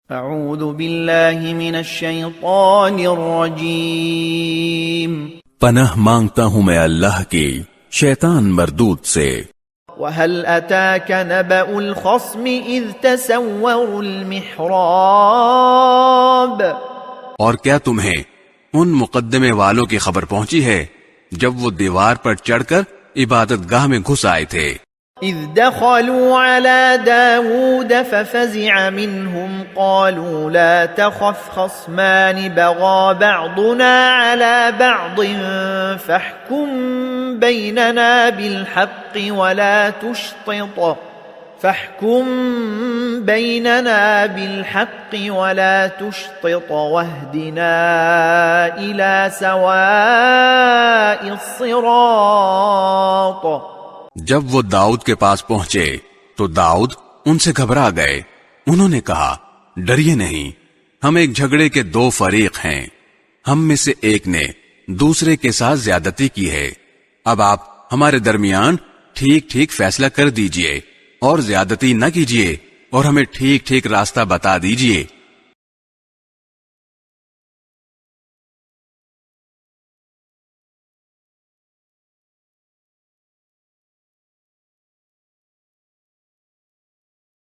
اعوذ باللہ من الشیطان الرجیم پناہ مانگتا ہوں میں اللہ کی شیطان مردود سے۔ وَهَلْ أَتَاكَ نَبَأُ الْخَصْمِ إِذْ تَسَوَّرُوا الْمِحْرَابَ، اور کیا تمہیں ان مقدمے والوں کی خبر پہنچی ہے جب وہ دیوار پر چڑھ کر عبادت گاہ میں گھس آئے تھے؟ إِذْ دَخَلُوا عَلَى دَاوُودَ فَفَزِعَ مِنْهُمْ قَالُوا لَا تَخَفْ خَصْمَانِ بَغَى بَعْضُنَا عَلَى بَعْضٍ فَاحْكُم بَيْنَنَا بِالْحَقِّ وَلَا تُشْطِطْ وَاهْدِنَا إِلَى سَوَاءِ الصِّرَاطِ۔ جب وہ داؤد کے پاس پہنچے تو داؤد ان سے گھبرا گئے۔ انہوں نے کہا، ڈریے نہیں، ہم ایک جھگڑے کے دو فریق ہیں، ہم میں سے ایک نے دوسرے کے ساتھ زیادتی کی ہے، اب آپ ہمارے درمیان ٹھیک ٹھیک فیصلہ کر دیجئے اور زیادتی نہ کیجئے اور ہمیں ٹھیک ٹھیک راستہ بتا دیجئے۔